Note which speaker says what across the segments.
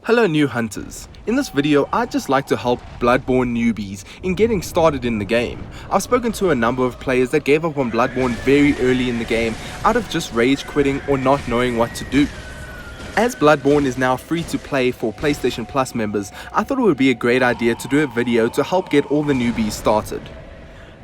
Speaker 1: Hello new hunters. In this video, I'd just like to help Bloodborne newbies in getting started in the game. I've spoken to a number of players that gave up on Bloodborne very early in the game out of just rage quitting or not knowing what to do. As Bloodborne is now free to play for PlayStation Plus members, I thought it would be a great idea to do a video to help get all the newbies started.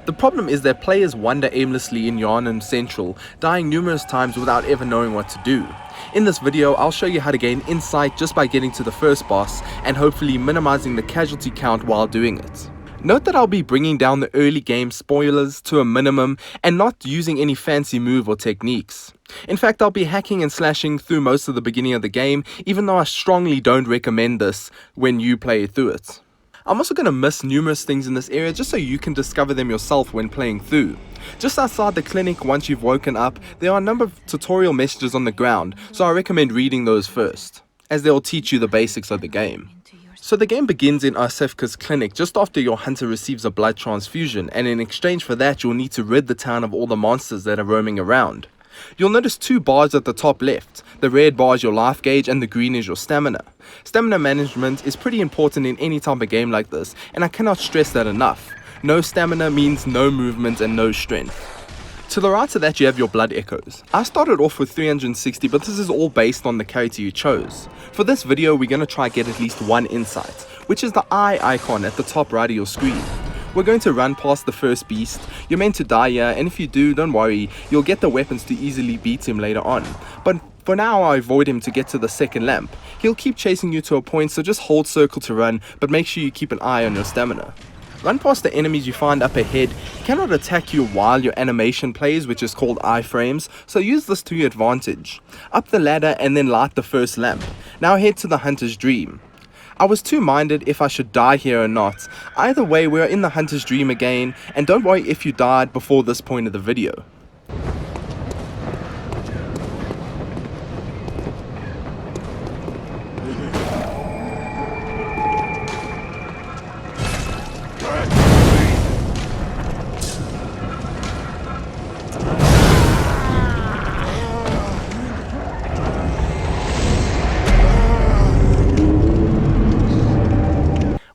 Speaker 1: The problem is that players wander aimlessly in Yharnam Central, dying numerous times without ever knowing what to do. In this video, I'll show you how to gain insight just by getting to the first boss and hopefully minimizing the casualty count while doing it. Note that I'll be bringing down the early game spoilers to a minimum and not using any fancy move or techniques. In fact, I'll be hacking and slashing through most of the beginning of the game, even though I strongly don't recommend this when you play through it. I'm also going to miss numerous things in this area just so you can discover them yourself when playing through. Just outside the clinic, once you've woken up, there are a number of tutorial messages on the ground, so I recommend reading those first, as they'll teach you the basics of the game. So the game begins in Arsefka's clinic just after your hunter receives a blood transfusion, and in exchange for that you'll need to rid the town of all the monsters that are roaming around. You'll notice two bars at the top left. The red bar is your life gauge and the green is your stamina. Stamina management is pretty important in any type of game like this, and I cannot stress that enough. No stamina means no movement and no strength. To the right of that you have your blood echoes. I started off with 360, but this is all based on the character you chose. For this video we're going to try get at least one insight, which is the eye icon at the top right of your screen. We're going to run past the first beast. You're meant to die here, and if you do, don't worry, you'll get the weapons to easily beat him later on. But for now I avoid him to get to the second lamp. He'll keep chasing you to a point, so just hold circle to run, but make sure you keep an eye on your stamina. Run past the enemies you find up ahead. He cannot attack you while your animation plays, which is called iframes, so use this to your advantage. Up the ladder and then light the first lamp. Now head to the Hunter's Dream. I was two-minded if I should die here or not. Either way, we are in the Hunter's Dream again, and don't worry if you died before this point of the video.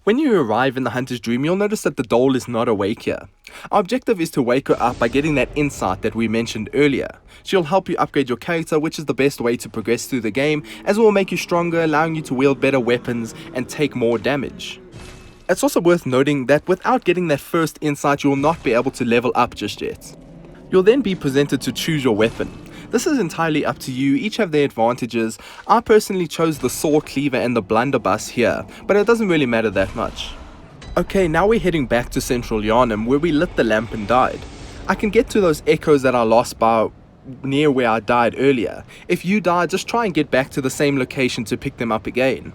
Speaker 1: When you arrive in the Hunter's Dream, you'll notice that the doll is not awake here. Our objective is to wake her up by getting that insight that we mentioned earlier. She'll help you upgrade your character, which is the best way to progress through the game, as it will make you stronger, allowing you to wield better weapons and take more damage. It's also worth noting that without getting that first insight, you will not be able to level up just yet. You'll then be presented to choose your weapon. This is entirely up to you, each have their advantages. I personally chose the sword cleaver and the blunderbuss here, but it doesn't really matter that much. Okay, now we're heading back to Central Yharnam where we lit the lamp and died. I can get to those echoes that I lost by near where I died earlier. If you die, just try and get back to the same location to pick them up again.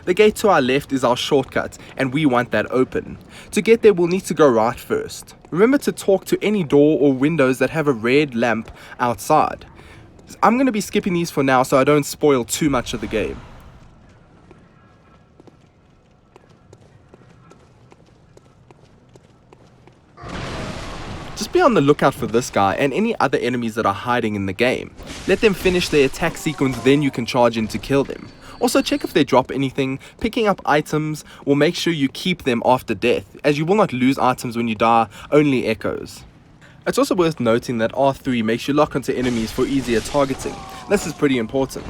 Speaker 1: The gate to our left is our shortcut, and we want that open. To get there, we'll need to go right first. Remember to talk to any door or windows that have a red lamp outside. I'm going to be skipping these for now so I don't spoil too much of the game. Just be on the lookout for this guy and any other enemies that are hiding in the game. Let them finish their attack sequence, then you can charge in to kill them. Also check if they drop anything. Picking up items will make sure you keep them after death, as you will not lose items when you die, only echoes. It's also worth noting that R3 makes you lock onto enemies for easier targeting. This is pretty important.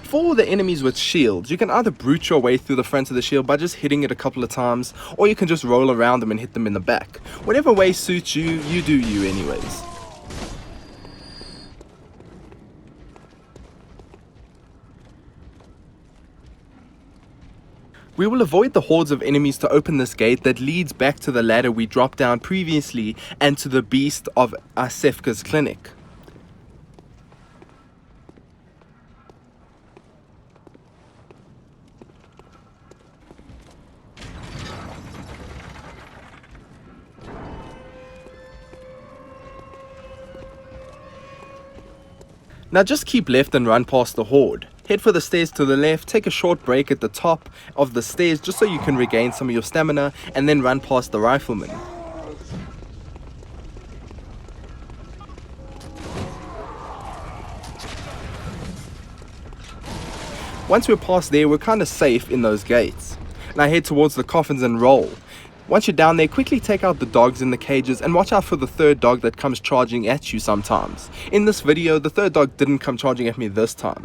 Speaker 1: For the enemies with shields, you can either brute your way through the front of the shield by just hitting it a couple of times, or you can just roll around them and hit them in the back. Whatever way suits you, you do you anyways. We will avoid the hordes of enemies to open this gate that leads back to the ladder we dropped down previously and to the beast of Arsefka's clinic. Now just keep left and run past the horde. Head for the stairs to the left, take a short break at the top of the stairs just so you can regain some of your stamina, and then run past the rifleman. Once we're past there, we're kind of safe in those gates. Now head towards the coffins and roll. Once you're down there, quickly take out the dogs in the cages and watch out for the third dog that comes charging at you sometimes. In this video, the third dog didn't come charging at me this time.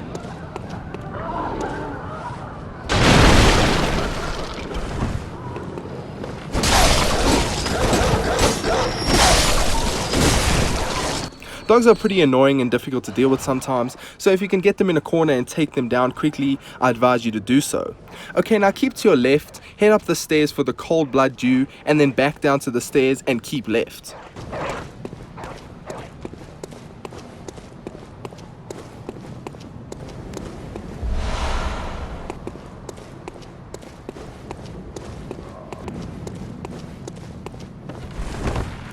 Speaker 1: Dogs are pretty annoying and difficult to deal with sometimes, so if you can get them in a corner and take them down quickly, I advise you to do so. Okay, now keep to your left, head up the stairs for the cold blood dew, and then back down to the stairs and keep left.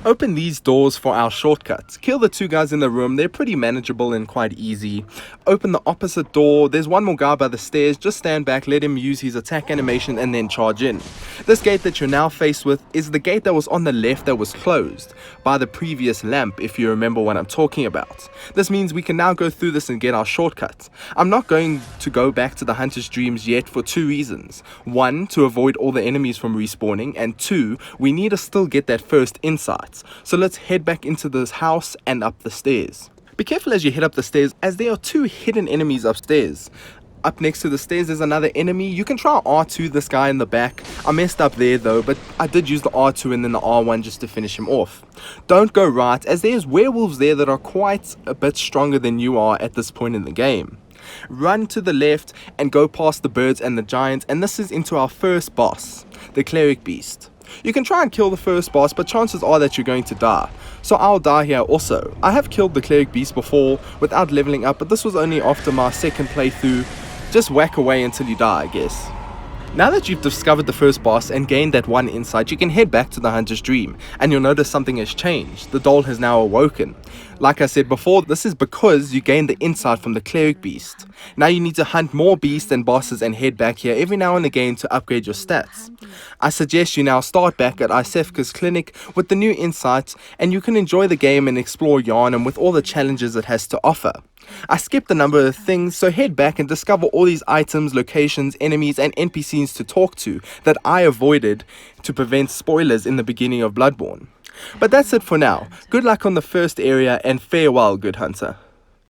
Speaker 1: Open these doors for our shortcuts. Kill the two guys in the room, they're pretty manageable and quite easy. Open the opposite door, there's one more guy by the stairs, just stand back, let him use his attack animation and then charge in. This gate that you're now faced with is the gate that was on the left that was closed by the previous lamp, if you remember what I'm talking about. This means we can now go through this and get our shortcut. I'm not going to go back to the Hunter's Dreams yet for two reasons. One, to avoid all the enemies from respawning, and two, we need to still get that first insight. So let's head back into this house and up the stairs. Be careful as you head up the stairs, as there are two hidden enemies upstairs. Up next to the stairs there's another enemy. You can try R2 this guy in the back. I messed up there though, but I did use the R2 and then the R1 just to finish him off. Don't go right, as there's werewolves there that are quite a bit stronger than you are at this point in the game. Run to the left and go past the birds and the giants, and this is into our first boss, the Cleric Beast. You can try and kill the first boss, but chances are that you're going to die. So I'll die here also. I have killed the Cleric Beast before without leveling up, but this was only after my second playthrough. Just whack away until you die, I guess. Now that you've discovered the first boss and gained that one insight, you can head back to the Hunter's Dream, and you'll notice something has changed. The doll has now awoken. Like I said before, this is because you gained the insight from the Cleric Beast. Now you need to hunt more beasts and bosses and head back here every now and again to upgrade your stats. I suggest you now start back at Isefka's clinic with the new insights, and you can enjoy the game and explore Yharnam with all the challenges it has to offer. I skipped a number of things, so head back and discover all these items, locations, enemies and NPCs to talk to that I avoided to prevent spoilers in the beginning of Bloodborne. But that's it for now. Good luck on the first area and farewell, good hunter.